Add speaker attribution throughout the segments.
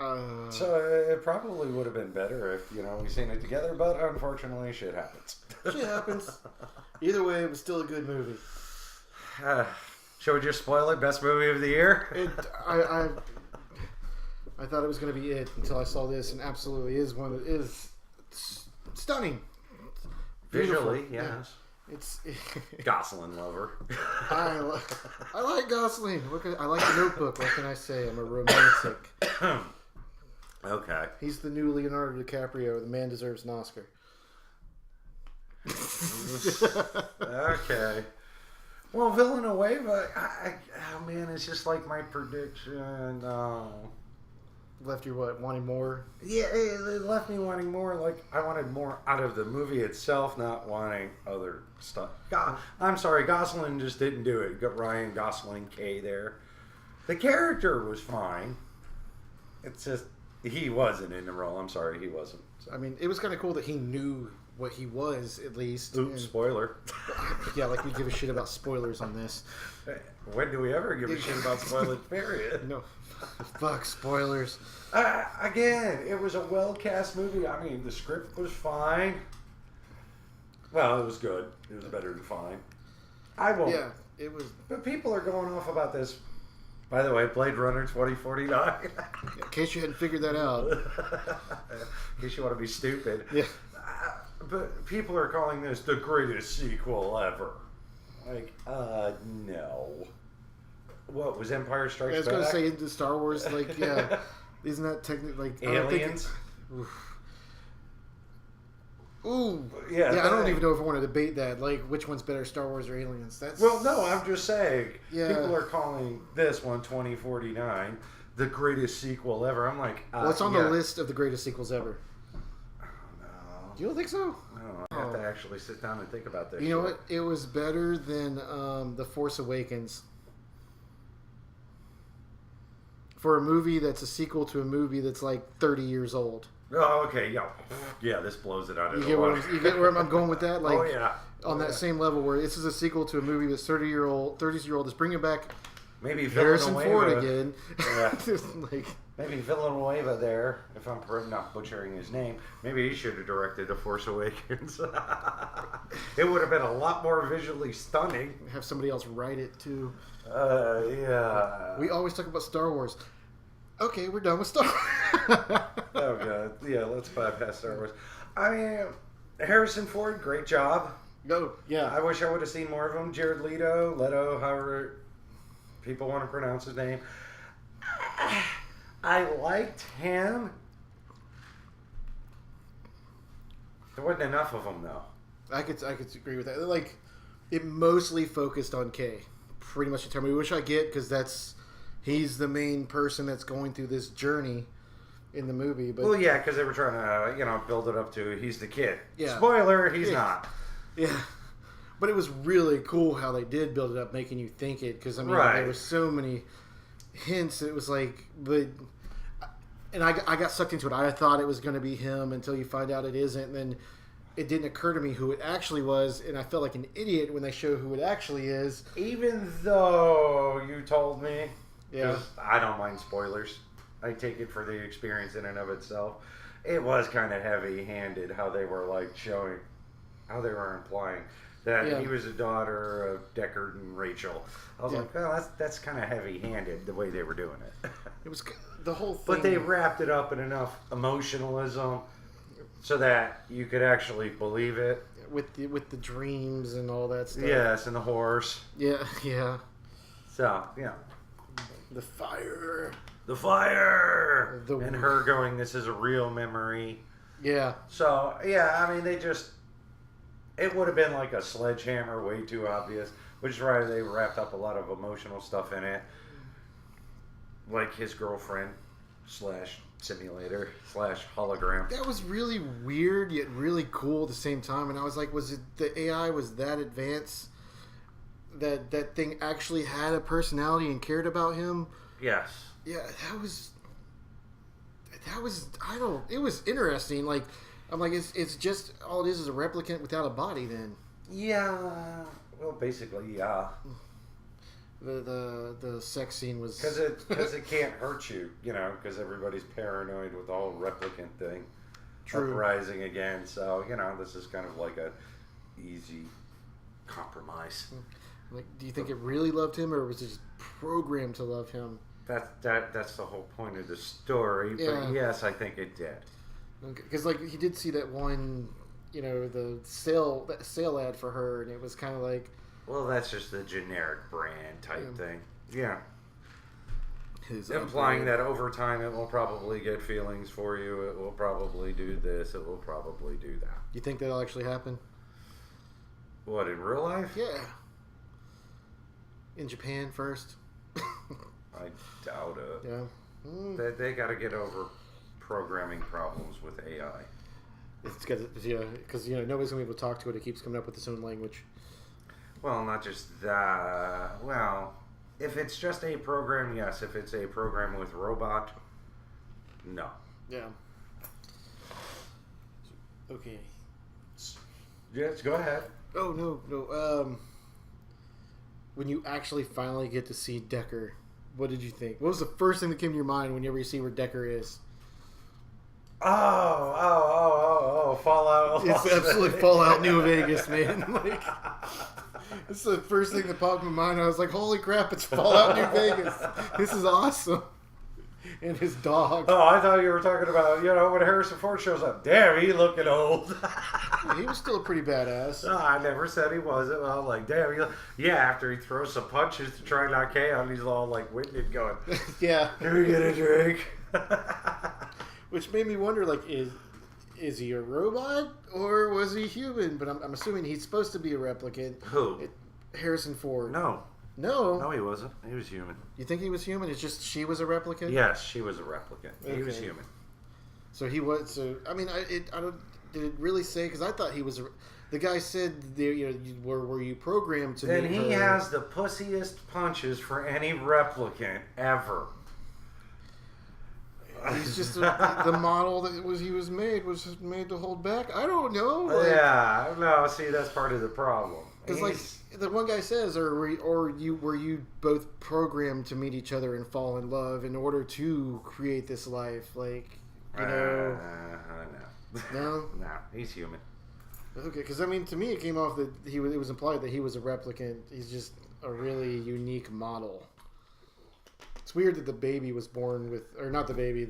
Speaker 1: So it probably would have been better if, we seen it together, but unfortunately shit happens.
Speaker 2: Shit happens. Either way, it was still a good movie.
Speaker 1: Shall we just spoil it? Best movie of the year?
Speaker 2: I thought it was going to be it until I saw this, and absolutely is one that is stunning.
Speaker 1: Visually, yes.
Speaker 2: It's
Speaker 1: Gosling lover.
Speaker 2: I like Gosling. I like The Notebook. What can I say? I'm a romantic.
Speaker 1: Okay.
Speaker 2: He's the new Leonardo DiCaprio. The man deserves an Oscar.
Speaker 1: Okay. Well, Villanueva, oh man, it's just like my prediction.
Speaker 2: Left you wanting more?
Speaker 1: Yeah, it left me wanting more. Like, I wanted more out of the movie itself, not wanting other stuff. I'm sorry, Gosling just didn't do it. Got Ryan Gosling K there. The character was fine. It's just, he wasn't in the role. I'm sorry, he wasn't. So.
Speaker 2: I mean, it was kind of cool that he knew what he was, at least.
Speaker 1: Oops, spoiler.
Speaker 2: Yeah, like we give a shit about spoilers on this.
Speaker 1: When do we ever give a shit about spoilers, period?
Speaker 2: No. Fuck spoilers.
Speaker 1: Again, it was a well-cast movie. I mean, the script was fine. Well, it was good. It was better than fine. I won't.
Speaker 2: Yeah, it was.
Speaker 1: But people are going off about this. By the way, Bladerunner 2049.
Speaker 2: In case you hadn't figured that out.
Speaker 1: In case you want to be stupid.
Speaker 2: Yeah.
Speaker 1: But people are calling this the greatest sequel ever. Like, no. What was Empire Strikes Back?
Speaker 2: I was going to say into Star Wars, like, yeah, isn't that technically like
Speaker 1: Aliens?
Speaker 2: Ooh,
Speaker 1: yeah.
Speaker 2: I don't even know if I want to debate that. Like, which one's better, Star Wars or Aliens? That's
Speaker 1: well, no, I'm just saying.
Speaker 2: Yeah.
Speaker 1: People are calling this one 2049 the greatest sequel ever. I'm like,
Speaker 2: well, it's on the list of the greatest sequels ever.
Speaker 1: Oh, no.
Speaker 2: You don't think so?
Speaker 1: No, I have to actually sit down and think about this.
Speaker 2: You know what? It was better than The Force Awakens. For a movie that's a sequel to a movie that's like 30 years old.
Speaker 1: Oh, okay, yeah. This blows it out of the water.
Speaker 2: You get where I'm going with that? Like,
Speaker 1: oh yeah.
Speaker 2: On that same level, where this is a sequel to a movie that's 30-year-old is bringing back
Speaker 1: maybe
Speaker 2: Harrison Ford again.
Speaker 1: Yeah.
Speaker 2: Like,
Speaker 1: maybe Villanueva there, if I'm not butchering his name. Maybe he should have directed The Force Awakens. It would have been a lot more visually stunning.
Speaker 2: Have somebody else write it too.
Speaker 1: Yeah.
Speaker 2: We always talk about Star Wars. Okay, we're done with Star Wars.
Speaker 1: Oh god, yeah. Let's bypass Star Wars. I mean, Harrison Ford, great job.
Speaker 2: No, yeah.
Speaker 1: I wish I would have seen more of him. Jared Leto, however people want to pronounce his name. I liked him. There wasn't enough of him though.
Speaker 2: I could agree with that. Like, it mostly focused on Kay. Pretty much the term. Which I get because he's the main person that's going through this journey in the movie. But
Speaker 1: well, yeah, because they were trying to build it up to he's the kid.
Speaker 2: Yeah.
Speaker 1: Spoiler, he's not.
Speaker 2: Yeah. But it was really cool how they did build it up, making you think it. Because, I mean, there were so many hints. It was like, and I got sucked into it. I thought it was going to be him until you find out it isn't. And then it didn't occur to me who it actually was. And I felt like an idiot when they show who it actually is.
Speaker 1: Even though you told me.
Speaker 2: Yeah.
Speaker 1: I don't mind spoilers. I take it for the experience in and of itself. It was kind of heavy-handed how they were like showing, how they were implying that he was a daughter of Deckard and Rachel. I was like, well, that's kind of heavy-handed the way they were doing it.
Speaker 2: It was the whole thing.
Speaker 1: But they wrapped it up in enough emotionalism so that you could actually believe it.
Speaker 2: With the dreams and all that stuff.
Speaker 1: Yes, and the horse.
Speaker 2: Yeah, yeah.
Speaker 1: So, yeah.
Speaker 2: The fire.
Speaker 1: The fire! And her going, this is a real memory.
Speaker 2: Yeah.
Speaker 1: So, yeah, I mean, it would have been like a sledgehammer, way too obvious, which is why they wrapped up a lot of emotional stuff in it. Like his girlfriend / simulator / hologram.
Speaker 2: That was really weird, yet really cool at the same time. And I was like, was it the AI was that advanced that thing actually had a personality and cared about him?
Speaker 1: Yes.
Speaker 2: Yeah, that was it was interesting. Like, I'm like, it's just all it is a replicant without a body then.
Speaker 1: Yeah. Well, basically, yeah.
Speaker 2: the sex scene was
Speaker 1: because it can't hurt you, because everybody's paranoid with the whole replicant thing. True. Uprising again, so this is kind of like a easy compromise.
Speaker 2: Like, do you think it really loved him, or was it just programmed to love him?
Speaker 1: That's the whole point of the story. Yeah. But yes, I think it did.
Speaker 2: Because he did see that one, the sale ad for her, and it was kind of like.
Speaker 1: Well, that's just the generic brand type thing. Yeah. Implying that over time it will probably get feelings for you. It will probably do this. It will probably do that.
Speaker 2: You think that'll actually happen?
Speaker 1: What, in real life?
Speaker 2: Yeah. In Japan first.
Speaker 1: I doubt it.
Speaker 2: Yeah.
Speaker 1: They got to get over programming problems with AI.
Speaker 2: It's because nobody's gonna be able to talk to it. It keeps coming up with its own language.
Speaker 1: Well, not just that. Well, if it's just a program, yes. If it's a program with robot, no.
Speaker 2: Yeah. Okay.
Speaker 1: Yes, go ahead.
Speaker 2: Oh, no. When you actually finally get to see Decker, what did you think? What was the first thing that came to your mind whenever you see where Decker is?
Speaker 1: Oh, Fallout.
Speaker 2: It's absolutely Fallout New Vegas, man. It's the first thing that popped in my mind. I was like, holy crap, it's Fallout New Vegas. This is awesome. And his dog.
Speaker 1: Oh, I thought you were talking about, when Harrison Ford shows up. Damn, he looking old.
Speaker 2: He was still a pretty badass.
Speaker 1: No, I never said he wasn't. Well, I'm like, damn. After he throws some punches to try and knock Kay out, he's all like winded going,
Speaker 2: yeah.
Speaker 1: Can we get a drink?
Speaker 2: Which made me wonder, is he a robot or was he human? But I'm assuming he's supposed to be a replicant.
Speaker 1: Who?
Speaker 2: Harrison Ford.
Speaker 1: No, he wasn't. He was human.
Speaker 2: You think he was human? It's just she was a replicant?
Speaker 1: Yes, she was a replicant. Okay. He was human.
Speaker 2: So he was. So I mean, I don't. Did it really say? Because I thought he was. The guy said, were you programmed to?
Speaker 1: Then he has the pussiest punches for any replicant ever.
Speaker 2: He's just the model that he was made to hold back. I don't know.
Speaker 1: No. See, that's part of the problem.
Speaker 2: Because the one guy says, were you both programmed to meet each other and fall in love in order to create this life? No.
Speaker 1: No, he's human.
Speaker 2: Okay, because to me it came off that it was implied that he was a replicant. He's just a really unique model. It's weird that the baby was born with, or not the baby,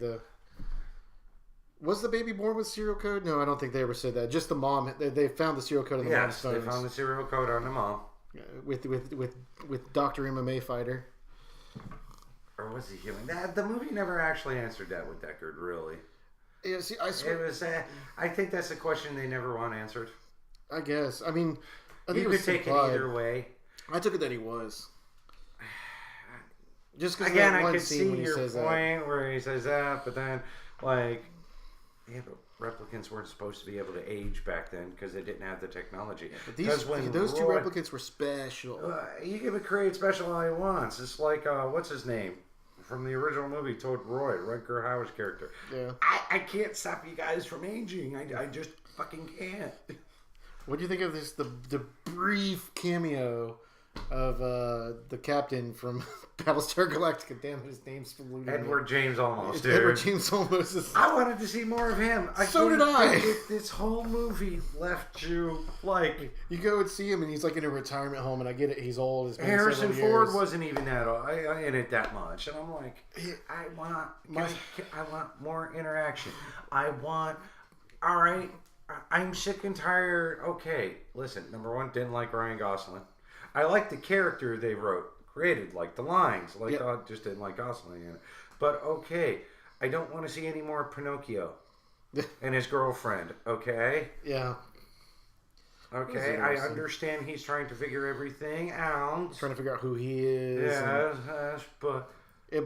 Speaker 2: was the baby born with serial code? No, I don't think they ever said that. Just the mom. They found the serial code on the mom's phone.
Speaker 1: Yes, they found the serial code on the mom.
Speaker 2: With Dr. MMA Fighter.
Speaker 1: Or was he human? The movie never actually answered that with Deckard, really.
Speaker 2: Yeah, see, I swear.
Speaker 1: It was. I think that's a question they never want answered.
Speaker 2: I guess. I think
Speaker 1: you could take it either way.
Speaker 2: I took it that he was. Just because
Speaker 1: again, I could see your point where he says that, but then but replicants weren't supposed to be able to age back then because they didn't have the technology.
Speaker 2: But those two replicants were special.
Speaker 1: You can create special all he wants. It's like what's his name from the original movie, Toad Roy, Rutger Hauer's character.
Speaker 2: Yeah,
Speaker 1: I can't stop you guys from aging. I just fucking can't.
Speaker 2: What do you think of this? The brief cameo of the captain from Battlestar Galactica. Damn, his name's from Lunar.
Speaker 1: Edward James Olmos, dude.
Speaker 2: Edward James Olmos.
Speaker 1: I wanted to see more of him.
Speaker 2: So did I.
Speaker 1: This whole movie left you like...
Speaker 2: You go and see him, and he's like in a retirement home, and I get it. He's old.
Speaker 1: Harrison Ford wasn't even that old. I in it that much, and I'm like, I want more interaction. All right, I'm sick and tired. Okay, listen. Number one, didn't like Ryan Gosling. I like the character they created, like the lines. I just didn't like Gosling in it. But okay, I don't want to see any more Pinocchio and his girlfriend. Okay.
Speaker 2: Yeah.
Speaker 1: Okay, I understand he's trying to figure everything out.
Speaker 2: He's trying to figure out who he is.
Speaker 1: Yes, but I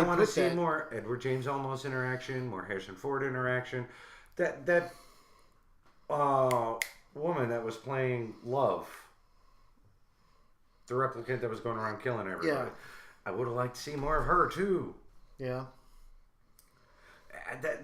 Speaker 1: want to see more Edward James Olmos interaction, more Harrison Ford interaction. That woman that was playing Love. The replicant that was going around killing everybody. Yeah. I would have liked to see more of her, too.
Speaker 2: Yeah.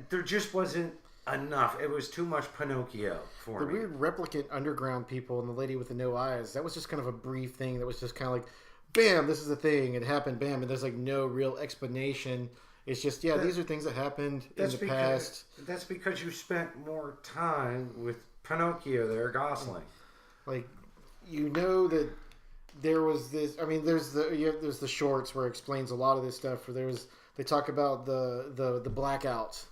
Speaker 1: There just wasn't enough. It was too much Pinocchio for me.
Speaker 2: The weird replicant underground people and the lady with the no eyes, that was just kind of a brief thing that was just kind of like bam, this is the thing. It happened, bam, and there's like no real explanation. It's just, these are things that happened in the past.
Speaker 1: That's because you spent more time with Pinocchio there, Gosling.
Speaker 2: Like, you know that there was this. I mean, there's the shorts where it explains a lot of this stuff. Where they talk about the blackouts,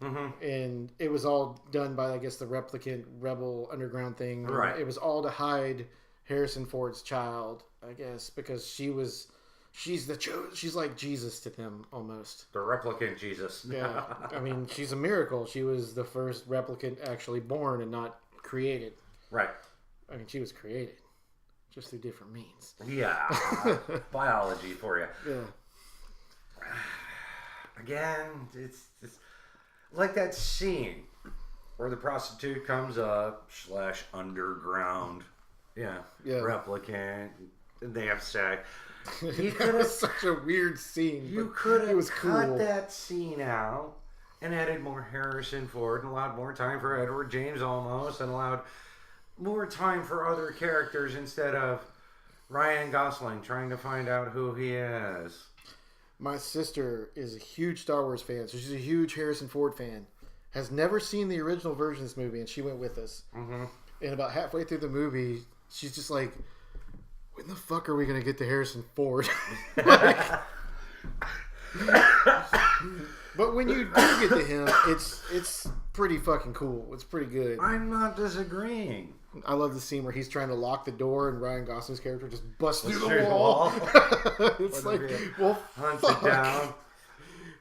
Speaker 2: and it was all done by, I guess, the replicant rebel underground thing.
Speaker 1: Right.
Speaker 2: It was all to hide Harrison Ford's child, I guess, because she's like Jesus to them almost.
Speaker 1: The replicant Jesus.
Speaker 2: Yeah, I mean, she's a miracle. She was the first replicant actually born and not created.
Speaker 1: Right.
Speaker 2: I mean, she was created, just through different means.
Speaker 1: Yeah. Biology for you.
Speaker 2: Yeah.
Speaker 1: Again, it's like that scene where the prostitute comes up / underground. Yeah. Replicant. And they have sex.
Speaker 2: That was such a weird scene.
Speaker 1: You could have cut that scene out and added more Harrison Ford and allowed more time for Edward James almost and allowed more time for other characters instead of Ryan Gosling trying to find out who he is.
Speaker 2: My sister is a huge Star Wars fan, so she's a huge Harrison Ford fan. Has never seen the original version of this movie, and she went with us. Mm-hmm. And about halfway through the movie, she's just like, when the fuck are we going to get to Harrison Ford? But when you do get to him, it's pretty fucking cool. It's pretty good.
Speaker 1: I'm not disagreeing.
Speaker 2: I love the scene where he's trying to lock the door and Ryan Gosling's character just busts through the wall. It's like, well,
Speaker 1: hunts it down.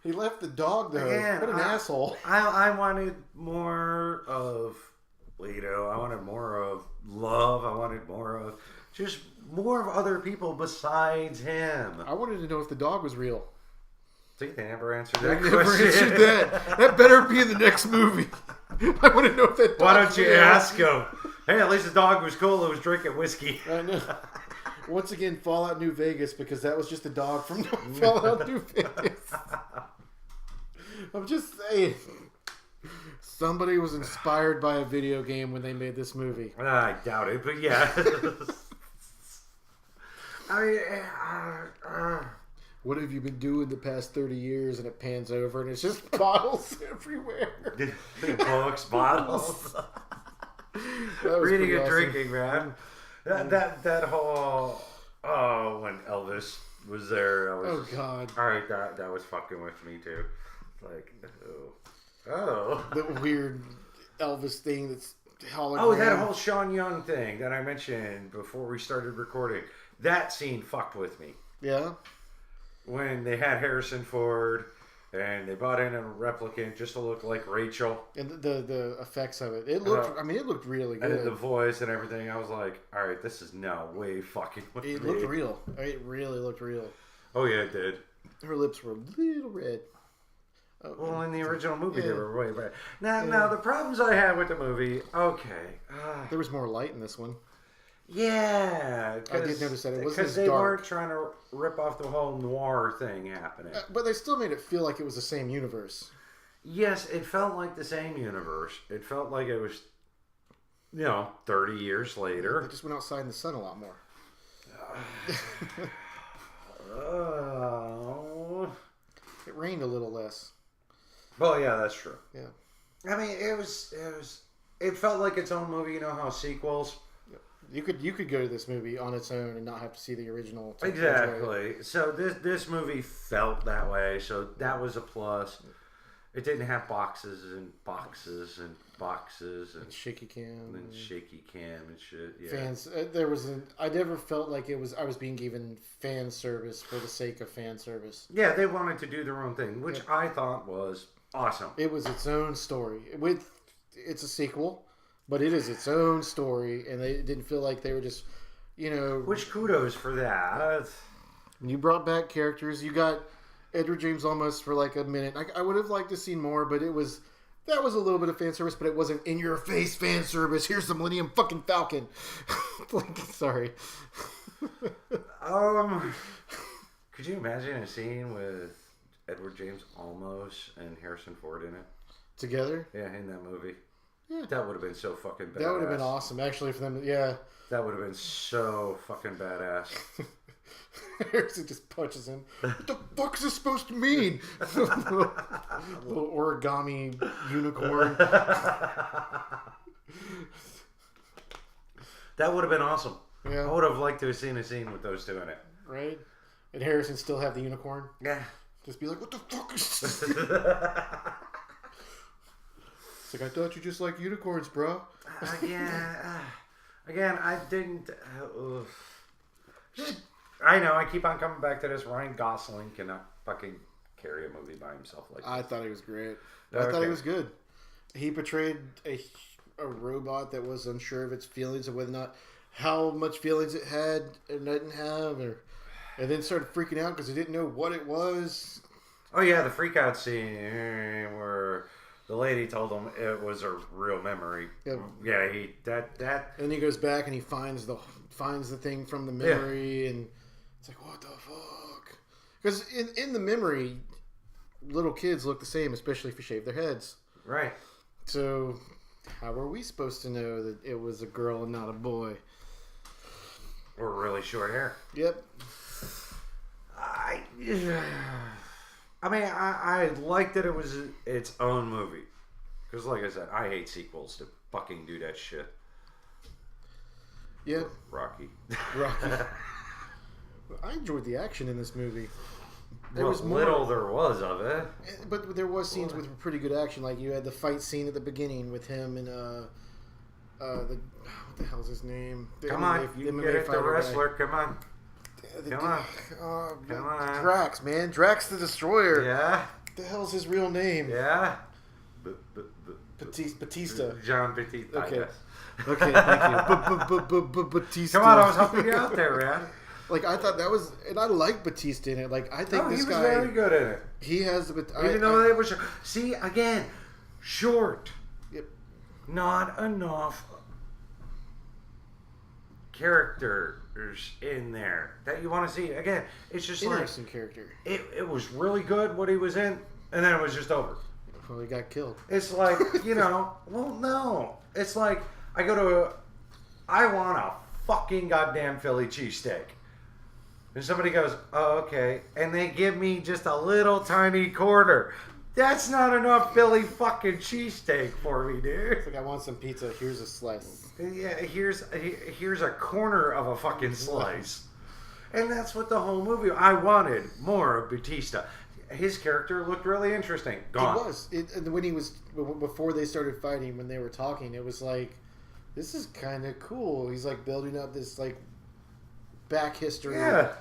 Speaker 2: He left the dog there. Again, what an asshole.
Speaker 1: I wanted more of Leto. I wanted more of Love. I wanted more of just more of other people besides him.
Speaker 2: I wanted to know if the dog was real.
Speaker 1: See, they never answered that
Speaker 2: question.
Speaker 1: Never answered
Speaker 2: that. That better be in the next movie. I want to know if that dog.
Speaker 1: Why don't you ask him? Hey, at least the dog was cool. It was drinking whiskey.
Speaker 2: I know. Once again, Fallout New Vegas, because that was just a dog from Fallout New Vegas. I'm just saying. Somebody was inspired by a video game when they made this movie.
Speaker 1: I doubt it, but yeah. I mean,
Speaker 2: what have you been doing the past 30 years? And it pans over and it's just bottles everywhere.
Speaker 1: Books, bottles. Reading and drinking, man. That whole when Elvis was there, I was
Speaker 2: God.
Speaker 1: Alright, that was fucking with me too. Like oh.
Speaker 2: The weird Elvis thing that's hologram.
Speaker 1: Oh, that whole Sean Young thing that I mentioned before we started recording. That scene fucked with me.
Speaker 2: Yeah.
Speaker 1: When they had Harrison Ford and they brought in a replicant just to look like Rachel.
Speaker 2: And the effects of it. It looked it looked really good.
Speaker 1: And the voice and everything. I was like, alright, this is no way fucking with me.
Speaker 2: It looked real. It really looked real.
Speaker 1: Oh yeah, it did.
Speaker 2: Her lips were a little red.
Speaker 1: Well, in the original movie, they were way red. Now, the problems I had with the movie, okay.
Speaker 2: There was more light in this one.
Speaker 1: Yeah.
Speaker 2: I did notice that. It wasn't
Speaker 1: because they weren't trying to rip off the whole noir thing happening.
Speaker 2: But they still made it feel like it was the same universe.
Speaker 1: Yes, it felt like the same universe. It felt like it was, 30 years later.
Speaker 2: They just went outside in the sun a lot more. It rained a little less.
Speaker 1: Well, yeah, that's true.
Speaker 2: Yeah.
Speaker 1: I mean, it felt like its own movie. You know how sequels...
Speaker 2: You could go to this movie on its own and not have to see the original.
Speaker 1: Exactly. So this movie felt that way. So that was a plus. It didn't have boxes and boxes and boxes and
Speaker 2: shaky cam
Speaker 1: and shaky cam and shit. Yeah.
Speaker 2: Fans. I never felt like I was being given fan service for the sake of fan service.
Speaker 1: Yeah, they wanted to do their own thing, which I thought was awesome.
Speaker 2: It was its own story. It's a sequel. But it is its own story, and they didn't feel like they were just,
Speaker 1: Which kudos for that.
Speaker 2: When you brought back characters, you got Edward James Olmos for like a minute. I would have liked to see more, but that was a little bit of fan service, but it wasn't in your face fan service. Here's the Millennium fucking Falcon. Sorry.
Speaker 1: Could you imagine a scene with Edward James Olmos and Harrison Ford in it?
Speaker 2: Together?
Speaker 1: Yeah, in that movie. Yeah. That would have been so fucking badass.
Speaker 2: That would have been awesome, actually, for them. Yeah.
Speaker 1: That would have been so fucking badass.
Speaker 2: Harrison just punches him. What the fuck is this supposed to mean? little origami unicorn.
Speaker 1: That would have been awesome.
Speaker 2: Yeah.
Speaker 1: I would have liked to have seen a scene with those two in it.
Speaker 2: Right? And Harrison still have the unicorn?
Speaker 1: Yeah.
Speaker 2: Just be like, what the fuck is this? It's like, I thought you just like unicorns, bro.
Speaker 1: Again, I didn't... I know, I keep on coming back to this. Ryan Gosling cannot fucking carry a movie by himself like
Speaker 2: I
Speaker 1: this.
Speaker 2: thought he was great.
Speaker 1: Okay.
Speaker 2: I thought he was good. He portrayed a robot that was unsure of its feelings and whether or not how much feelings it had or didn't have, and then started freaking out because he didn't know what it was.
Speaker 1: Oh yeah, the freak out scene where the lady told him it was a real memory.
Speaker 2: Yep.
Speaker 1: Yeah, that.
Speaker 2: And he goes back and he finds the thing from the memory, and it's like, what the fuck? Because in the memory, little kids look the same, especially if you shave their heads.
Speaker 1: Right.
Speaker 2: So, how are we supposed to know that it was a girl and not a boy?
Speaker 1: Or really short hair.
Speaker 2: Yep.
Speaker 1: I liked that it was its own movie. Because like I said, I hate sequels to fucking do that shit.
Speaker 2: Yep.
Speaker 1: Rocky.
Speaker 2: I enjoyed the action in this movie.
Speaker 1: There was little there was of it.
Speaker 2: But there was scenes with pretty good action. Like you had the fight scene at the beginning with him and what the hell's his name?
Speaker 1: Come on, you can get it, the wrestler. Come on. Come on.
Speaker 2: Drax, man. Drax the Destroyer.
Speaker 1: Yeah.
Speaker 2: What the hell's his real name?
Speaker 1: Yeah.
Speaker 2: Batista.
Speaker 1: John Batista.
Speaker 2: Okay. Okay, thank you. Batista.
Speaker 1: Come on, I was helping you out there, man.
Speaker 2: Like, I thought that was... And I like Batista in it. Like, I think this guy...
Speaker 1: he was very good in it.
Speaker 2: He has the...
Speaker 1: Even though they were short. See, again, short.
Speaker 2: Yep.
Speaker 1: Not enough characters in there that you want to see. Again, it's just
Speaker 2: interesting character.
Speaker 1: It was really good what he was in, and then it was just over.
Speaker 2: Well, he got killed.
Speaker 1: It's like, well, no. It's like, I want a fucking goddamn Philly cheesesteak. And somebody goes, oh, okay. And they give me just a little tiny quarter. That's not enough Philly fucking cheesesteak for me, dude.
Speaker 2: It's like, I want some pizza. Here's a slice.
Speaker 1: Yeah, here's a corner of a fucking slice. And that's what the whole movie... I wanted more of Batista. His character looked really interesting. Gone.
Speaker 2: It was. When he was... Before they started fighting, when they were talking, it was like, this is kind of cool. He's like building up this like back history.
Speaker 1: Yeah.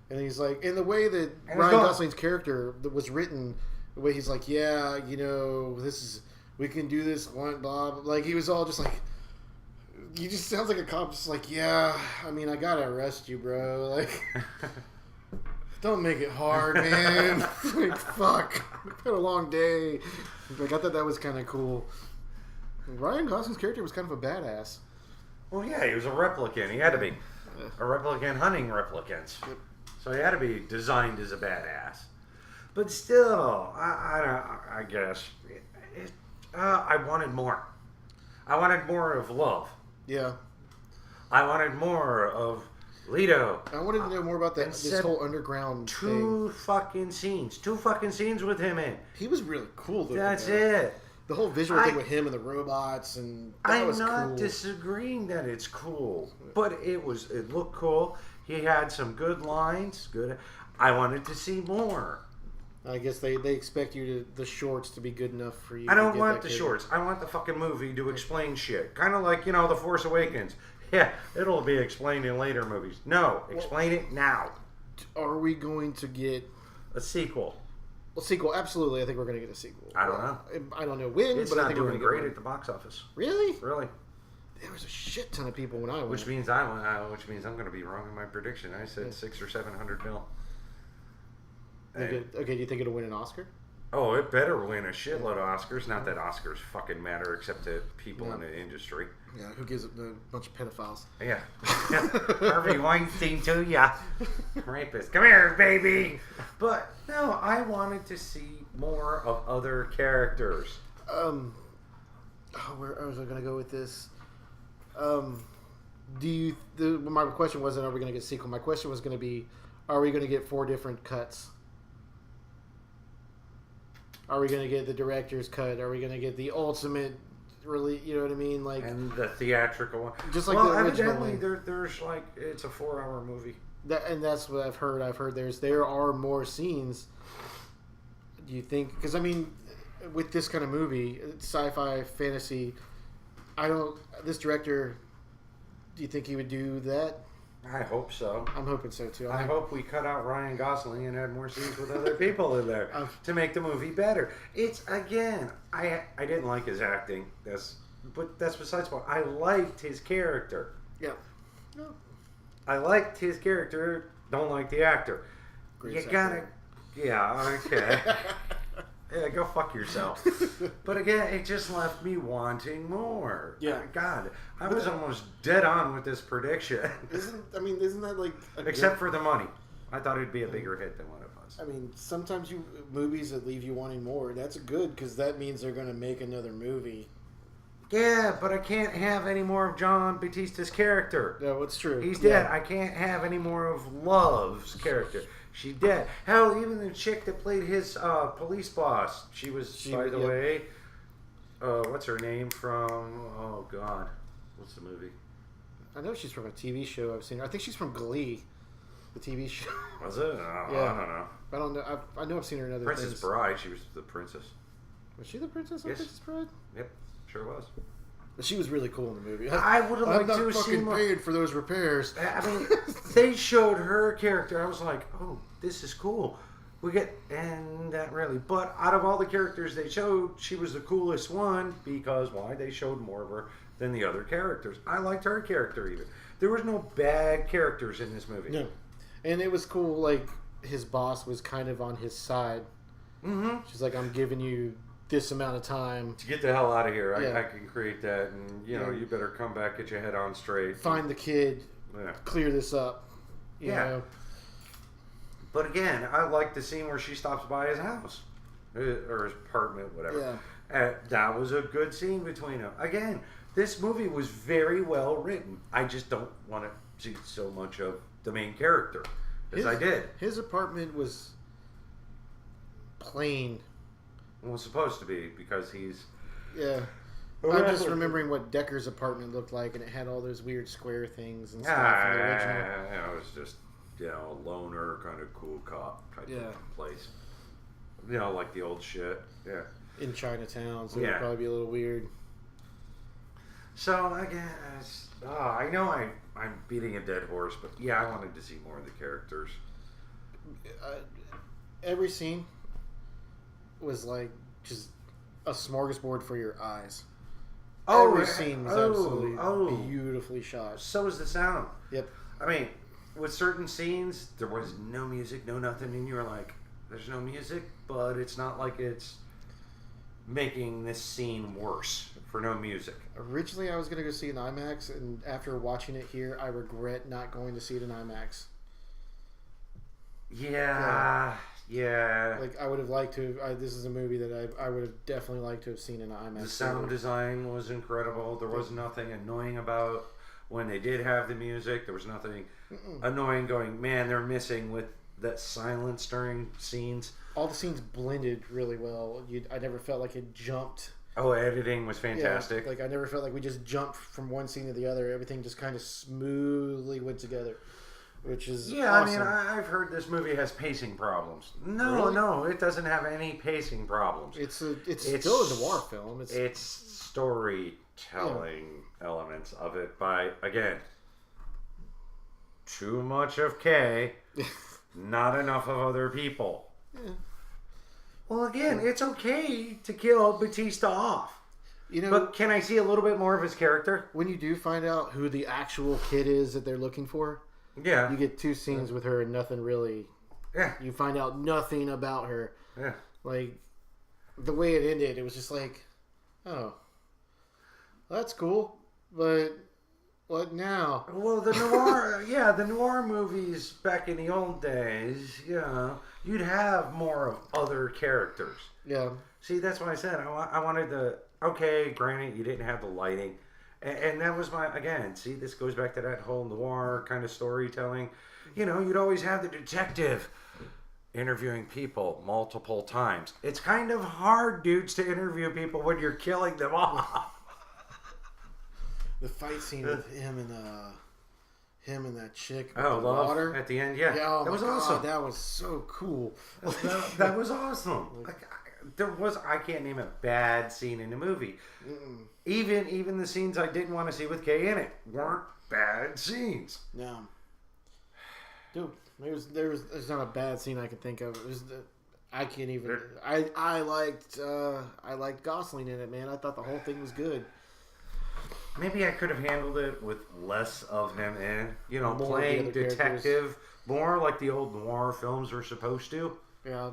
Speaker 2: And he's like... In the way that Ryan Gosling's character was written... The way he's like, yeah, this is, we can do this, blah, blah. Like, he was all just like, he just sounds like a cop, just like, yeah, I mean, I gotta arrest you, bro. Like, don't make it hard, man. Like, fuck. It's been a long day. Like, I thought that was kind of cool. Ryan Gosling's character was kind of a badass.
Speaker 1: Well, yeah, he was a replicant. He had to be. A replicant hunting replicants.
Speaker 2: Yep.
Speaker 1: So he had to be designed as a badass. But still, I guess, I wanted more. I wanted more of love.
Speaker 2: Yeah.
Speaker 1: I wanted more of Leto.
Speaker 2: I wanted to know more about this whole underground
Speaker 1: Two fucking scenes with him in.
Speaker 2: He was really cool, though.
Speaker 1: That's it.
Speaker 2: The whole visual thing with him and the robots, and that was cool.
Speaker 1: I'm not disagreeing that it's cool, but it looked cool. He had some good lines. Good. I wanted to see more.
Speaker 2: I guess they expect the shorts to be good enough for you.
Speaker 1: I don't want the shorts. I want the fucking movie to explain shit. Kind of like, The Force Awakens. Yeah, it'll be explained in later movies. No, explain it now.
Speaker 2: Are we going to get
Speaker 1: a sequel?
Speaker 2: A sequel, absolutely. I think we're going to get a sequel.
Speaker 1: I don't know.
Speaker 2: I don't know when,
Speaker 1: but I think we're going to get great at the box office.
Speaker 2: Really?
Speaker 1: Really.
Speaker 2: There was a shit ton of people when I went.
Speaker 1: Which means I'm going to be wrong in my prediction. I said 600 or 700 mil.
Speaker 2: Okay, do you think it'll win an Oscar?
Speaker 1: Oh, it better win a shitload of Oscars. Not that Oscars fucking matter, except to people in the industry.
Speaker 2: Yeah, who gives a bunch of pedophiles?
Speaker 1: Yeah. Harvey Weinstein to ya. Rapist. Come here, baby. But, no, I wanted to see more of other characters.
Speaker 2: Where was I going to go with this? My question wasn't, are we going to get a sequel? My question was going to be, are we going to get 4 different cuts? Are we going to get the director's cut? Are we going to get the ultimate, really? You know what I mean? Like,
Speaker 1: and the theatrical one,
Speaker 2: just like the original one.
Speaker 1: There's like it's a 4-hour movie.
Speaker 2: And that's what I've heard. I've heard there are more scenes. Do you think? Because I mean, with this kind of movie, sci-fi, fantasy, this director, do you think he would do that?
Speaker 1: I hope so.
Speaker 2: I'm hoping so too.
Speaker 1: I hope we cut out Ryan Gosling and add more scenes with other people in there to make the movie better. It's again, I didn't like his acting. But that's besides the point. I liked his character.
Speaker 2: Yeah. No.
Speaker 1: I liked his character. Don't like the actor.
Speaker 2: Great
Speaker 1: you gotta. Yeah. Okay. Yeah, go fuck yourself. But again, it just left me wanting more.
Speaker 2: Yeah.
Speaker 1: God, I was almost dead on with this prediction.
Speaker 2: Isn't that like...
Speaker 1: Except for the money. I thought it'd be a bigger hit than what it was.
Speaker 2: I mean, sometimes movies that leave you wanting more, that's good, because that means they're going to make another movie.
Speaker 1: Yeah, but I can't have any more of John Batista's character.
Speaker 2: No, it's true.
Speaker 1: He's dead. I can't have any more of Love's character. She's dead. Hell, even the chick that played his police boss, by the way, what's her name from, oh God, what's the movie?
Speaker 2: I know she's from a TV show I've seen. I think she's from Glee, the TV show.
Speaker 1: Was it? I don't know.
Speaker 2: I don't know. I know I've seen her in other
Speaker 1: Princess
Speaker 2: things.
Speaker 1: Bride, she was the princess.
Speaker 2: Was she the princess on Princess Bride?
Speaker 1: Yep, sure was.
Speaker 2: But she was really cool in the movie.
Speaker 1: I would have liked to have seen
Speaker 2: more. Paid for those repairs.
Speaker 1: I mean, they showed her character. I was like, oh, this is cool. And that really. But out of all the characters they showed, she was the coolest one because why? They showed more of her than the other characters. I liked her character even. There was no bad characters in this movie.
Speaker 2: No, and it was cool. Like his boss was kind of on his side.
Speaker 1: Mm-hmm.
Speaker 2: She's like, I'm giving you this amount of time
Speaker 1: to get the hell out of here. I can create that, and you know, you better come back, get your head on straight.
Speaker 2: Find the kid. Clear this up. You know.
Speaker 1: But again, I like the scene where she stops by his house or his apartment, whatever. Yeah. That was a good scene between them. Again, this movie was very well written. I just don't want to see so much of the main character as I did.
Speaker 2: His apartment was plain.
Speaker 1: Well, it's supposed to be because he's...
Speaker 2: Yeah. I'm just remembering what Decker's apartment looked like, and it had all those weird square things and stuff in the original.
Speaker 1: Yeah, it was just, a loner, kind of cool cop type of place. Like the old shit. Yeah. In
Speaker 2: Chinatown, so it would probably be a little weird.
Speaker 1: So, I guess... I know I'm beating a dead horse, but I wanted to see more of the characters.
Speaker 2: Every scene was like just a smorgasbord for your eyes. Every scene was absolutely beautifully shot.
Speaker 1: So was the sound.
Speaker 2: Yep.
Speaker 1: I mean, with certain scenes, there was no music, no nothing, and you were like, there's no music, but it's not like it's making this scene worse for no music. Originally,
Speaker 2: I was going to go see it in IMAX, and after watching it here, I regret not going to see it in IMAX.
Speaker 1: Yeah.
Speaker 2: Like, I would have liked to. This is a movie that I would have definitely liked to have seen in IMAX.
Speaker 1: The sound design was incredible. There was nothing annoying about when they did have the music. There was nothing annoying going, man, they're missing with that silence during scenes.
Speaker 2: All the scenes blended really well. I never felt like it jumped.
Speaker 1: Oh, editing was fantastic.
Speaker 2: Yeah, like, I never felt like we just jumped from one scene to the other. Everything just kind of smoothly went together. Which is awesome.
Speaker 1: I mean, I've heard this movie has pacing problems. No, it doesn't have any pacing problems.
Speaker 2: It's still a noir film.
Speaker 1: It's storytelling elements of it by, again, too much of K, not enough of other people. Yeah. Well, again, it's okay to kill Batista off. But can I see a little bit more of his character?
Speaker 2: When you do find out who the actual kid is that they're looking for... Yeah. You get 2 scenes with her and nothing really...
Speaker 1: Yeah.
Speaker 2: You find out nothing about her.
Speaker 1: Yeah.
Speaker 2: Like, the way it ended, it was just like, oh, that's cool, but what now?
Speaker 1: Well, the noir... the noir movies back in the old days, you'd have more of other characters.
Speaker 2: Yeah.
Speaker 1: See, that's what I said. I wanted the... Okay, granted, you didn't have the lighting And that was again, see, this goes back to that whole noir kind of storytelling. You'd always have the detective interviewing people multiple times. It's kind of hard, dudes, to interview people when you're killing them off.
Speaker 2: The fight scene with him and that chick with
Speaker 1: the love
Speaker 2: water
Speaker 1: at the end, yeah,
Speaker 2: oh
Speaker 1: that was
Speaker 2: God,
Speaker 1: awesome.
Speaker 2: That was so cool.
Speaker 1: that was awesome. I can't name a bad scene in the movie. Mm-mm. Even the scenes I didn't want to see with Kay in it weren't bad scenes.
Speaker 2: No, dude, there's not a bad scene I can think of. I can't even. I liked Gosling in it, man. I thought the whole thing was good.
Speaker 1: Maybe I could have handled it with less of him in,
Speaker 2: more
Speaker 1: playing detective, more like the old noir films were supposed to.
Speaker 2: Yeah.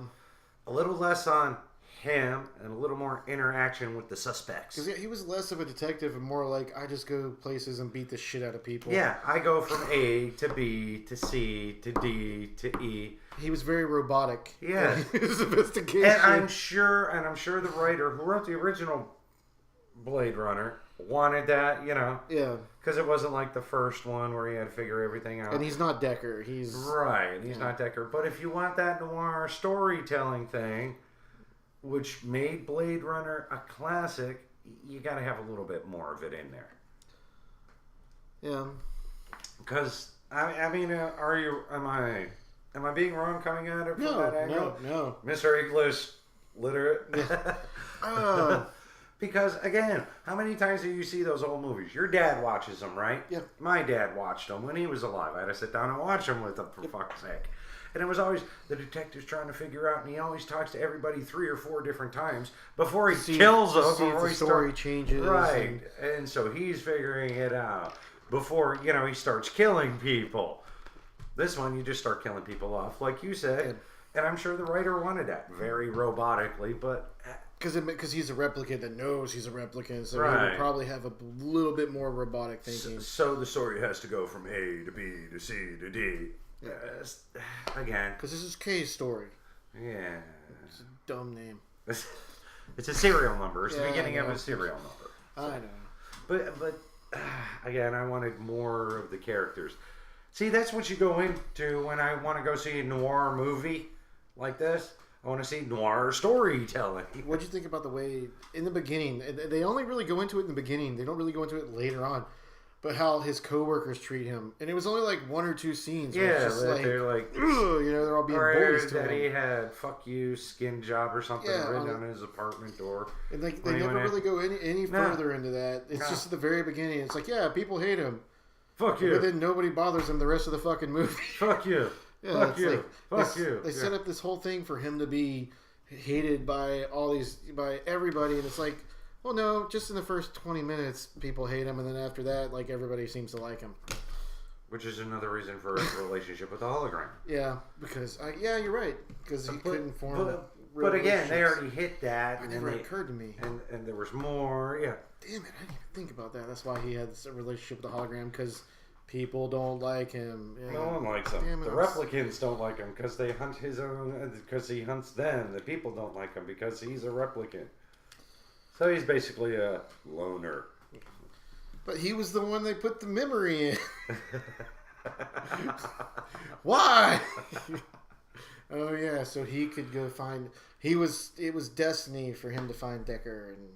Speaker 1: A little less on him and a little more interaction with the suspects.
Speaker 2: Because he was less of a detective and more like, I just go places and beat the shit out of people.
Speaker 1: Yeah, I go from A to B to C to D to E.
Speaker 2: He was very robotic.
Speaker 1: Yeah.
Speaker 2: Sophistication.
Speaker 1: And I'm sure the writer who wrote the original Blade Runner wanted that,
Speaker 2: Yeah.
Speaker 1: Because it wasn't like the first one where he had to figure everything out.
Speaker 2: And he's not Decker. He's
Speaker 1: not Decker. But if you want that noir storytelling thing, which made Blade Runner a classic, you got to have a little bit more of it in there.
Speaker 2: Yeah.
Speaker 1: Because I mean, am I being wrong coming at it from that angle?
Speaker 2: No.
Speaker 1: Mr. English literate.
Speaker 2: Yeah.
Speaker 1: Because, again, how many times do you see those old movies? Your dad watches them, right?
Speaker 2: Yeah.
Speaker 1: My dad watched them when he was alive. I had to sit down and watch them with him, for fuck's sake. And it was always the detective's trying to figure out, and he always talks to everybody 3 or 4 different times before he kills them.
Speaker 2: Before the story changes.
Speaker 1: Right. And so he's figuring it out before, he starts killing people. This one, you just start killing people off, like you said. Yeah. And I'm sure the writer wanted that very robotically, but...
Speaker 2: Because he's a replicant that knows he's a replicant, so
Speaker 1: right.
Speaker 2: he would probably have a little bit more robotic thinking.
Speaker 1: So the story has to go from A to B to C to D. Yeah. Again.
Speaker 2: Because this is Kay's story.
Speaker 1: Yeah.
Speaker 2: It's a dumb name.
Speaker 1: It's a serial number. It's the beginning of a serial number.
Speaker 2: I know.
Speaker 1: But again, I wanted more of the characters. See, that's what you go into when I want to go see a noir movie like this. I want to see noir storytelling.
Speaker 2: What'd you think about the way, in the beginning, they only really go into it in the beginning. They don't really go into it later on. But how his coworkers treat him. And it was only like 1 or 2 scenes.
Speaker 1: Yeah, they're like...
Speaker 2: they're all being bullies to him.
Speaker 1: That he had, fuck you, skin job or something written on his apartment door.
Speaker 2: And they never really go any further into that. It's just at the very beginning. It's like, yeah, people hate him.
Speaker 1: Fuck you.
Speaker 2: But then nobody bothers him the rest of the fucking movie.
Speaker 1: Fuck you.
Speaker 2: Yeah,
Speaker 1: fuck you. Fuck you.
Speaker 2: They set up this whole thing for him to be hated by by everybody, and it's like, well, no, just in the first 20 minutes, people hate him, and then after that, like, everybody seems to like him.
Speaker 1: Which is another reason for his relationship with the hologram.
Speaker 2: Yeah, because you're right, because he couldn't form.
Speaker 1: But again, they already hit that.
Speaker 2: It never occurred to me.
Speaker 1: And there was more. Yeah.
Speaker 2: Damn it! I didn't even think about that. That's why he had this relationship with the hologram, because people don't like him. Yeah.
Speaker 1: No one likes him. The replicants don't like him because they hunt his own. Because he hunts them. The people don't like him because he's a replicant. So he's basically a loner.
Speaker 2: But he was the one they put the memory in. Why? Oh yeah, so he could go find. It was destiny for him to find Decker and.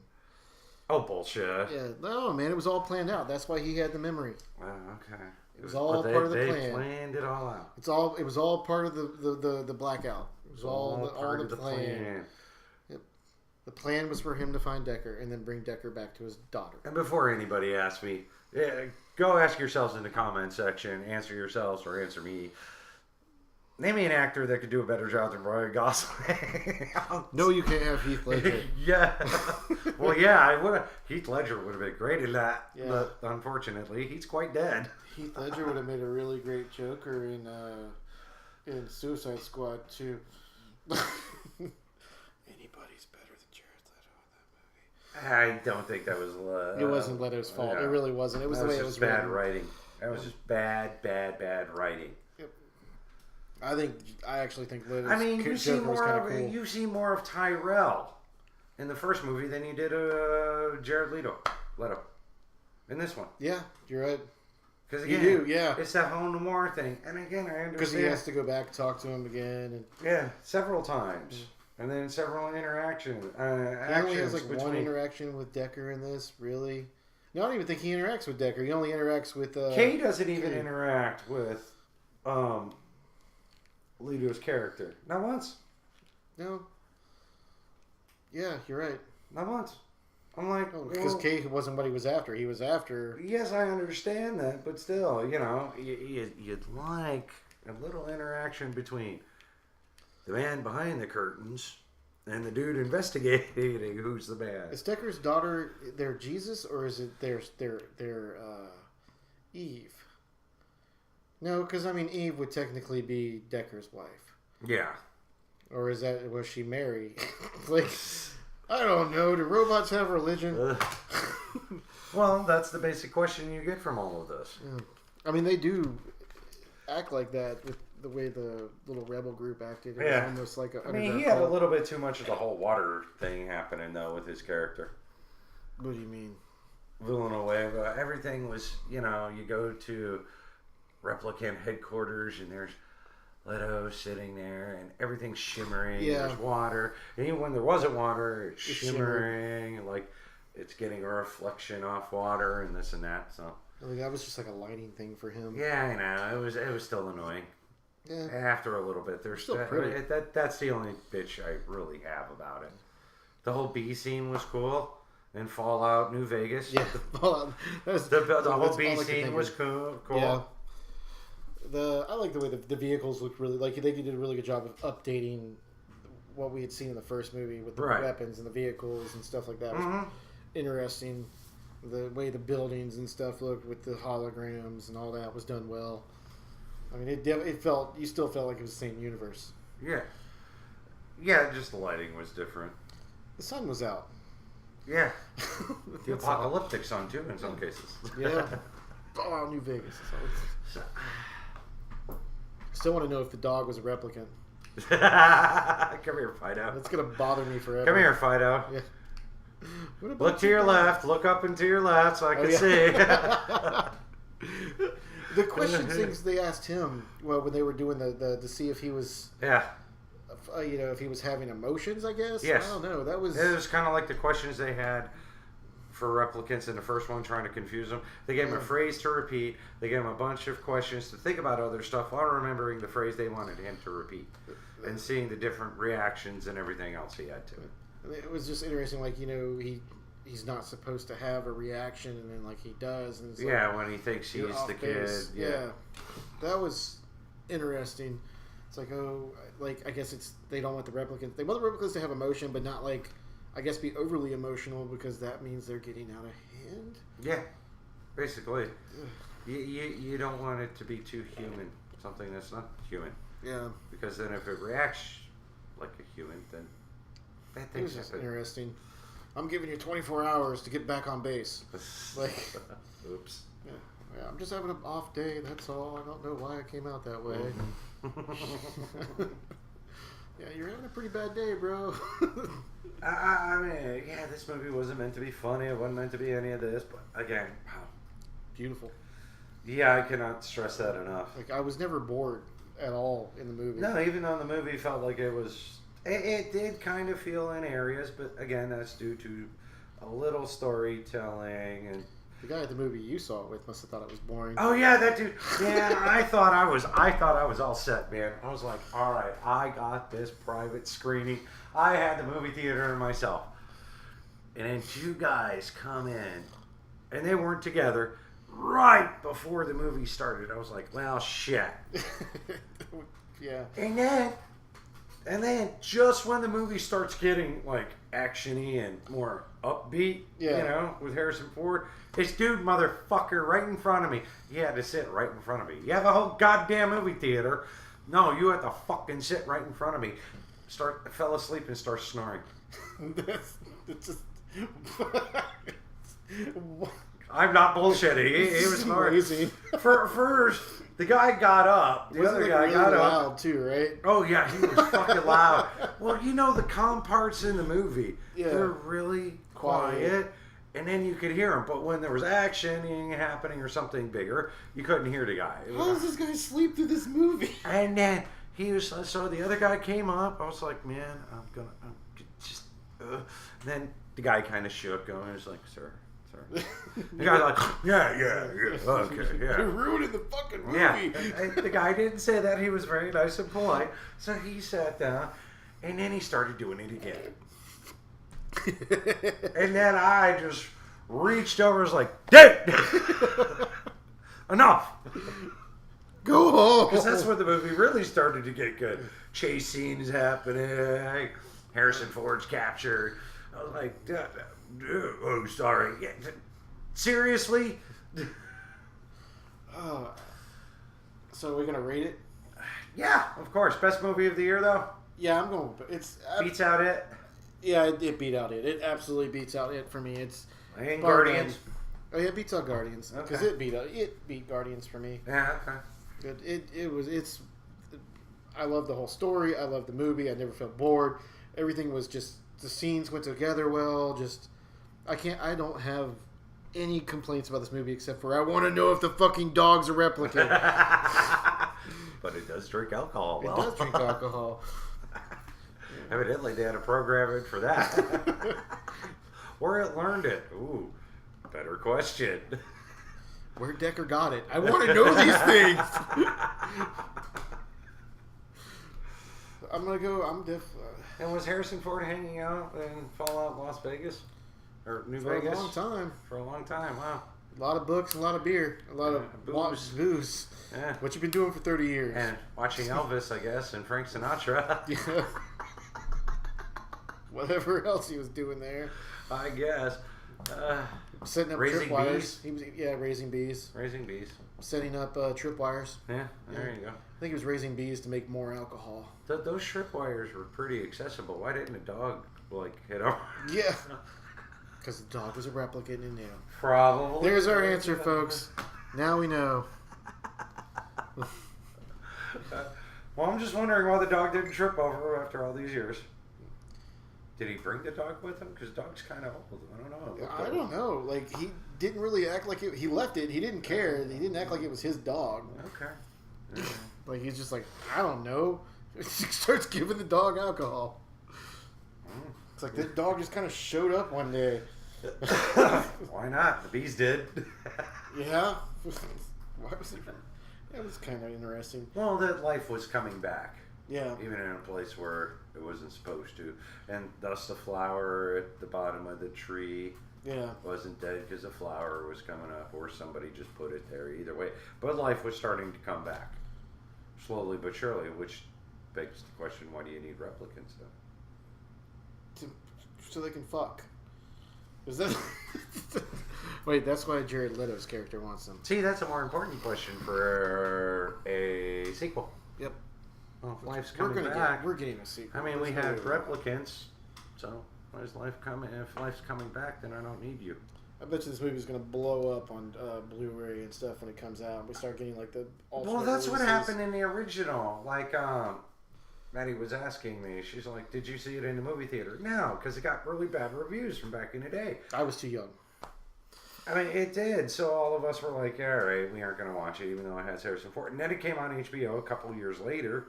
Speaker 1: Oh bullshit!
Speaker 2: Yeah, no man, it was all planned out. That's why he had the memory.
Speaker 1: Oh, okay.
Speaker 2: It was all part of the plan.
Speaker 1: They planned it all out.
Speaker 2: It was all part of the blackout. It was all part of the plan. Yep. The plan was for him to find Decker and then bring Decker back to his daughter.
Speaker 1: And before anybody asks me, go ask yourselves in the comment section. Answer yourselves or answer me. Name me an actor that could do a better job than Ryan Gosling.
Speaker 2: No, you can't have Heath Ledger.
Speaker 1: Yeah. Well, yeah, I would have. Heath Ledger would have been great in that.
Speaker 2: Yeah.
Speaker 1: But unfortunately, he's quite dead.
Speaker 2: Heath Ledger would have made a really great Joker in Suicide Squad too. Anybody's better than Jared Leto in that movie.
Speaker 1: I don't think that was.
Speaker 2: It wasn't Leto's fault.
Speaker 1: Yeah.
Speaker 2: It really wasn't. It was the way it was
Speaker 1: bad
Speaker 2: written.
Speaker 1: writing. That was just bad writing.
Speaker 2: Yep. I actually think Leto's
Speaker 1: you see
Speaker 2: Joker was kind of cool.
Speaker 1: You see more of Tyrell in the first movie than you did Jared Leto. in this one.
Speaker 2: Yeah, you're right.
Speaker 1: Because again,
Speaker 2: you do, yeah.
Speaker 1: It's that whole noir thing. And again, I understand.
Speaker 2: Because he has to go back and talk to him again. And...
Speaker 1: Yeah, several times. And then several interactions.
Speaker 2: He only has like one interaction with Decker in this, really. No, I don't even think he interacts with Decker. He only interacts with...
Speaker 1: Kay doesn't even interact with Leto's character. Not once.
Speaker 2: No. Yeah, you're right.
Speaker 1: Not once. I'm like...
Speaker 2: Because Kay wasn't what he was after. He was after...
Speaker 1: Yes, I understand that, but still, you'd like a little interaction between the man behind the curtains and the dude investigating who's the man.
Speaker 2: Is Decker's daughter their Jesus, or is it their Eve? No, because I mean Eve would technically be Decker's wife.
Speaker 1: Yeah.
Speaker 2: Or was she Mary? Like, I don't know. Do robots have religion?
Speaker 1: Well, that's the basic question you get from all of this.
Speaker 2: Yeah. I mean, they do act like that with the way the little rebel group acted. It was almost like
Speaker 1: he had a little bit too much of the whole water thing happening, though, with his character.
Speaker 2: What do you mean?
Speaker 1: Villanueva. Everything was, you go to replicant headquarters, and there's Leto sitting there, and everything's shimmering. Yeah. There's water. And even when there wasn't water, it's shimmering. And, like, it's getting a reflection off water and this and that. So
Speaker 2: I think that was just like a lighting thing for him.
Speaker 1: Yeah, I know. It was still annoying.
Speaker 2: Yeah.
Speaker 1: After a little bit, there's
Speaker 2: still pretty.
Speaker 1: That's the only bitch I really have about it. The whole bee scene was cool in Fallout New Vegas.
Speaker 2: Yeah, Fallout.
Speaker 1: The whole bee scene was cool.
Speaker 2: Yeah. I like the way the vehicles look really like they did a really good job of updating what we had seen in the first movie with the weapons and the vehicles and stuff like that. It was interesting. The way the buildings and stuff looked with the holograms and all that was done well. I mean, you still felt like it was the same universe.
Speaker 1: Yeah. Yeah, just the lighting was different.
Speaker 2: The sun was out.
Speaker 1: Yeah. The apocalyptic sun, too, in some cases.
Speaker 2: Yeah. Fallout New Vegas. Still want to know if the dog was a replicant.
Speaker 1: Come here, Fido.
Speaker 2: That's going to bother me forever.
Speaker 1: Come here, Fido.
Speaker 2: Yeah.
Speaker 1: Look to your left. Look up and to your left so I can see.
Speaker 2: The question things they asked him, when they were doing the to see if he was, if he was having emotions, I guess.
Speaker 1: Yes.
Speaker 2: I don't know. It
Speaker 1: was kind of like the questions they had for replicants in the first one, trying to confuse them. They gave him a phrase to repeat. They gave him a bunch of questions to think about other stuff while remembering the phrase they wanted him to repeat, and seeing the different reactions and everything else he had to it.
Speaker 2: It was just interesting, like he's not supposed to have a reaction, and then like he does, and it's
Speaker 1: when he thinks he's the kid.
Speaker 2: Yeah, that was interesting. It's like I guess they don't want the replicants. They want the replicants to have emotion, but not like I guess be overly emotional because that means they're getting out of hand.
Speaker 1: Yeah, basically, you don't want it to be too human. Something that's not human.
Speaker 2: Yeah,
Speaker 1: because then if it reacts like a human, then bad things happen.
Speaker 2: Just interesting. I'm giving you 24 hours to get back on base. Like,
Speaker 1: oops.
Speaker 2: Yeah, I'm just having an off day. That's all. I don't know why I came out that way. Yeah, you're having a pretty bad day, bro.
Speaker 1: I mean, this movie wasn't meant to be funny. It wasn't meant to be any of this. But again, wow,
Speaker 2: beautiful.
Speaker 1: Yeah, I cannot stress that enough.
Speaker 2: Like, I was never bored at all in the movie.
Speaker 1: No, even though the movie felt like it was. It did kind of feel in areas, but again, that's due to a little storytelling and.
Speaker 2: The guy at the movie you saw it with must have thought it was boring.
Speaker 1: Oh yeah, that dude. Man, I thought I was all set, man. I was like, all right, I got this private screening. I had the movie theater to myself, and then two guys come in, and they weren't together. Right before the movie started, I was like, well, shit.
Speaker 2: Yeah.
Speaker 1: And then just when the movie starts getting like actiony and more upbeat, with Harrison Ford, this dude motherfucker right in front of me. You had to sit right in front of me. You have a whole goddamn movie theater. No, you have to fucking sit right in front of me. Fell asleep and start snoring. I'm not bullshitting. He was snoring. First, the guy got up. The other guy got up.
Speaker 2: Loud too, right?
Speaker 1: Oh yeah, he was fucking loud. Well, the calm parts in the movie, they're really quiet. and then you could hear him. But when there was action happening or something bigger, you couldn't hear the guy.
Speaker 2: How does this guy sleep through this movie?
Speaker 1: And then so the other guy came up. I was like, man, I'm just. And then the guy kind of shook, going, he was like, sir. The guy's like, yeah, okay, yeah.
Speaker 2: You're ruining the fucking movie.
Speaker 1: Yeah, the guy didn't say that. He was very nice and polite. So he sat down, and then he started doing it again. And then I just reached over and was like, dude! Enough!
Speaker 2: Go home!
Speaker 1: Because that's where the movie really started to get good. Chase scenes happening. Harrison Ford's captured. I was like, oh, sorry. Yeah, seriously?
Speaker 2: So we're gonna rate it?
Speaker 1: Yeah, of course. Best movie of the year, though?
Speaker 2: Yeah, I'm going.
Speaker 1: Beats out It?
Speaker 2: Yeah, it beat out It. It absolutely beats out It for me. It's
Speaker 1: and Guardians.
Speaker 2: Oh yeah, it beats out Guardians because it beat Guardians for me.
Speaker 1: Yeah, okay.
Speaker 2: It's. I love the whole story. I love the movie. I never felt bored. Everything was just, the scenes went together well. I don't have any complaints about this movie except for I want to know if the fucking dog's a replicant.
Speaker 1: But it does drink alcohol.
Speaker 2: It does drink alcohol.
Speaker 1: Evidently, they had a program for that. Where it learned it? Ooh, better question.
Speaker 2: Where Decker got it? I want to know these things. I'm gonna go.
Speaker 1: And was Harrison Ford hanging out in Fallout Las Vegas? Or New
Speaker 2: for
Speaker 1: Vegas?
Speaker 2: For a long time.
Speaker 1: For a long time, wow.
Speaker 2: A lot of books, a lot of beer, a lot of booze.
Speaker 1: Yeah.
Speaker 2: What you been doing for 30 years?
Speaker 1: And watching Elvis, I guess, and Frank Sinatra.
Speaker 2: Yeah. Whatever else he was doing there.
Speaker 1: I guess.
Speaker 2: Setting up tripwires. He was raising bees.
Speaker 1: Raising bees.
Speaker 2: Setting up tripwires.
Speaker 1: Yeah, there you go.
Speaker 2: I think he was raising bees to make more alcohol.
Speaker 1: Those tripwires were pretty accessible. Why didn't a dog hit over?
Speaker 2: Yeah. Because the dog was a replicant in there.
Speaker 1: Probably.
Speaker 2: There's our answer, folks. Now we know.
Speaker 1: Well, I'm just wondering why the dog didn't trip over after all these years. Did he bring the dog with him? Because the dog's kind of old. I don't know.
Speaker 2: I don't know. Like, he didn't really act like it. He left it. He didn't care. He didn't act like it was his dog.
Speaker 1: Okay.
Speaker 2: Like, he's just like, I don't know. He starts giving the dog alcohol. It's like that dog just kind of showed up one day.
Speaker 1: Why not? The bees did.
Speaker 2: Yeah. Why was it? That was kind of interesting.
Speaker 1: Well, that life was coming back.
Speaker 2: Yeah.
Speaker 1: Even in a place where it wasn't supposed to. And thus the flower at the bottom of the tree wasn't dead because the flower was coming up or somebody just put it there. Either way. But life was starting to come back. Slowly but surely, which begs the question, why do you need replicants then?
Speaker 2: So they can fuck. Is that... Wait, that's why Jared Leto's character wants them.
Speaker 1: See, that's a more important question for a sequel.
Speaker 2: Yep.
Speaker 1: Well, if life's coming back.
Speaker 2: We're getting a sequel.
Speaker 1: I mean, we had replicants, so where's life coming? If life's coming back, then I don't need you.
Speaker 2: I bet you this movie's going to blow up on Blu-ray and stuff when it comes out. We start getting like the alternate
Speaker 1: Well, that's
Speaker 2: releases.
Speaker 1: what happened in the original. Like, Maddie was asking me, she's like, did you see it in the movie theater? No, because it got really bad reviews from back in the day.
Speaker 2: I was too young.
Speaker 1: I mean, it did. So all of us were like, all right, we aren't going to watch it, even though it has Harrison Ford. And then it came on HBO a couple years later.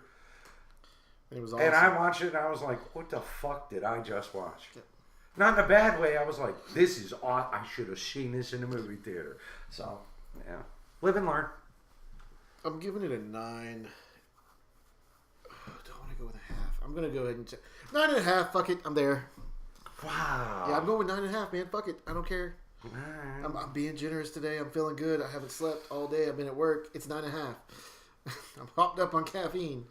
Speaker 2: It was awesome.
Speaker 1: And I watched it, and I was like, what the fuck did I just watch? Not in a bad way. I was like, this is odd. I should have seen this in the movie theater. So, yeah. Live and learn.
Speaker 2: I'm giving it a 9. Oh, do I want to go with a half? I'm going to go ahead and... 9.5. Fuck it. I'm there.
Speaker 1: Wow.
Speaker 2: Yeah, I'm going with 9.5, man. Fuck it. I don't care.
Speaker 1: Right.
Speaker 2: I'm being generous today. I'm feeling good. I haven't slept all day. I've been at work. It's 9.5. I'm hopped up on caffeine.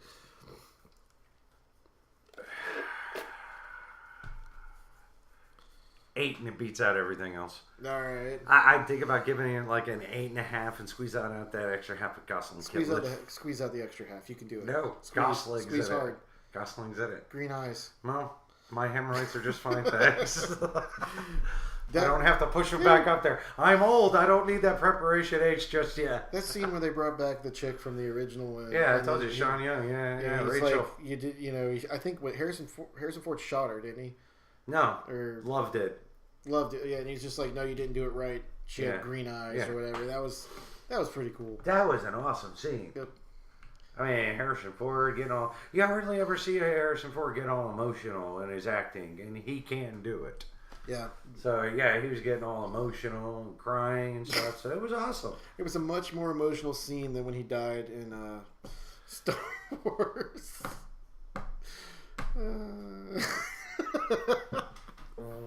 Speaker 1: 8 and it beats out everything else.
Speaker 2: All right.
Speaker 1: I think about giving it like an 8.5 and squeeze out that extra half of Gosling.
Speaker 2: Squeeze out the extra half. You can do it.
Speaker 1: No,
Speaker 2: squeeze hard.
Speaker 1: Gosling's in it.
Speaker 2: Green eyes.
Speaker 1: Well, my hemorrhoids are just fine, thanks. I don't have to push them back up there. I'm old. I don't need that preparation H just yet.
Speaker 2: That scene where they brought back the chick from the original one.
Speaker 1: Yeah, I told you, Sean Young. Yeah, Rachel.
Speaker 2: Like, you did, I think what Harrison Ford shot her, didn't he?
Speaker 1: No,
Speaker 2: or
Speaker 1: Love did.
Speaker 2: Loved it. Yeah, and he's just like, no, you didn't do it right. She had green eyes or whatever. That was pretty cool.
Speaker 1: That was an awesome scene.
Speaker 2: Yep.
Speaker 1: I mean, Harrison Ford getting all... You hardly ever see Harrison Ford get all emotional in his acting, and he can do it.
Speaker 2: Yeah.
Speaker 1: So, yeah, he was getting all emotional and crying and stuff, so it was awesome.
Speaker 2: It was a much more emotional scene than when he died in Star Wars.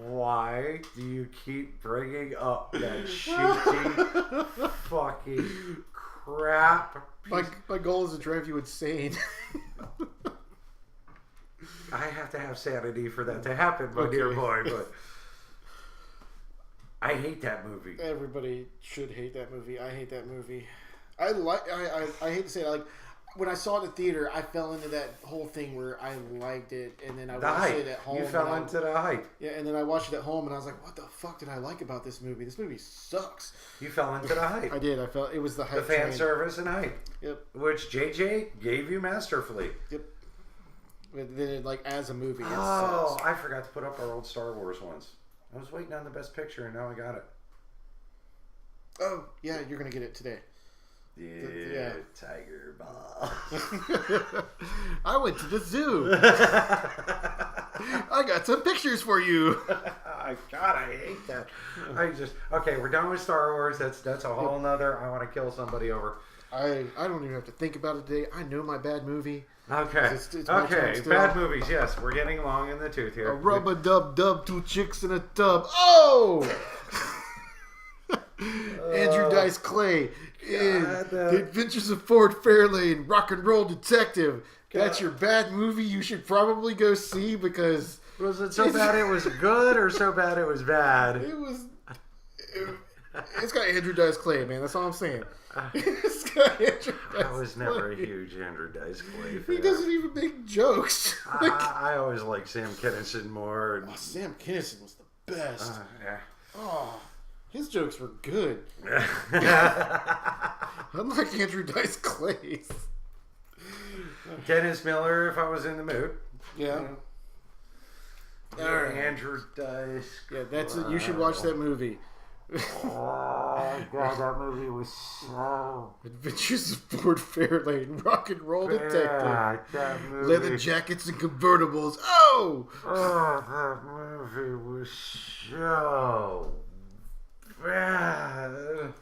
Speaker 1: Why do you keep bringing up that shitty fucking crap?
Speaker 2: My goal is to drive you insane.
Speaker 1: I have to have sanity for that to happen, my dear boy, but I hate that movie.
Speaker 2: Everybody should hate that movie. I hate that movie. I hate to say it, like when I saw it in the theater, I fell into that whole thing where I liked it, and then I watched it at home.
Speaker 1: You fell into the hype.
Speaker 2: Yeah, and then I watched it at home, and I was like, "What the fuck did I like about this movie? This movie sucks."
Speaker 1: You fell into the hype.
Speaker 2: I did. I felt it was the hype.
Speaker 1: The fan service and hype.
Speaker 2: Yep.
Speaker 1: Which JJ gave you masterfully.
Speaker 2: Yep. But then, it, like as a movie, it
Speaker 1: sucks.
Speaker 2: sucks.
Speaker 1: I forgot to put up our old Star Wars ones. I was waiting on the best picture, and now I got it.
Speaker 2: Oh yeah, you're gonna get it today.
Speaker 1: Yeah, Tiger Ball.
Speaker 2: I went to the zoo. I got some pictures for you.
Speaker 1: God, I hate that. Okay, we're done with Star Wars. That's a whole nother. I want to kill somebody over.
Speaker 2: I don't even have to think about it today. I know my bad movie.
Speaker 1: Okay.
Speaker 2: It's
Speaker 1: okay. Bad movies. Yes, we're getting long in the tooth here.
Speaker 2: A rubber dub dub, 2 chicks in a tub. Oh. Andrew Dice Clay in The Adventures of Ford Fairlane, Rock and Roll Detective. That's your bad movie you should probably go see because...
Speaker 1: Was it so bad it was good or so bad it was bad?
Speaker 2: It's got Andrew Dice Clay, man. That's all I'm saying. It's got Andrew Dice
Speaker 1: I was never a huge Andrew Dice Clay fan.
Speaker 2: He doesn't even make jokes.
Speaker 1: I always liked Sam Kinison more.
Speaker 2: Oh, Sam Kinison was the best.
Speaker 1: Yeah.
Speaker 2: Oh, his jokes were good. Unlike Andrew Dice Clay's.
Speaker 1: Dennis Miller, if I was in the mood.
Speaker 2: Yeah.
Speaker 1: Andrew Dice.
Speaker 2: Yeah, that's it. You should watch that movie.
Speaker 1: Oh God, that movie was so...
Speaker 2: Adventures of Ford Fairlane, Rock and Roll Detective.
Speaker 1: That movie.
Speaker 2: Leather jackets and convertibles. Oh,
Speaker 1: that movie was so bad.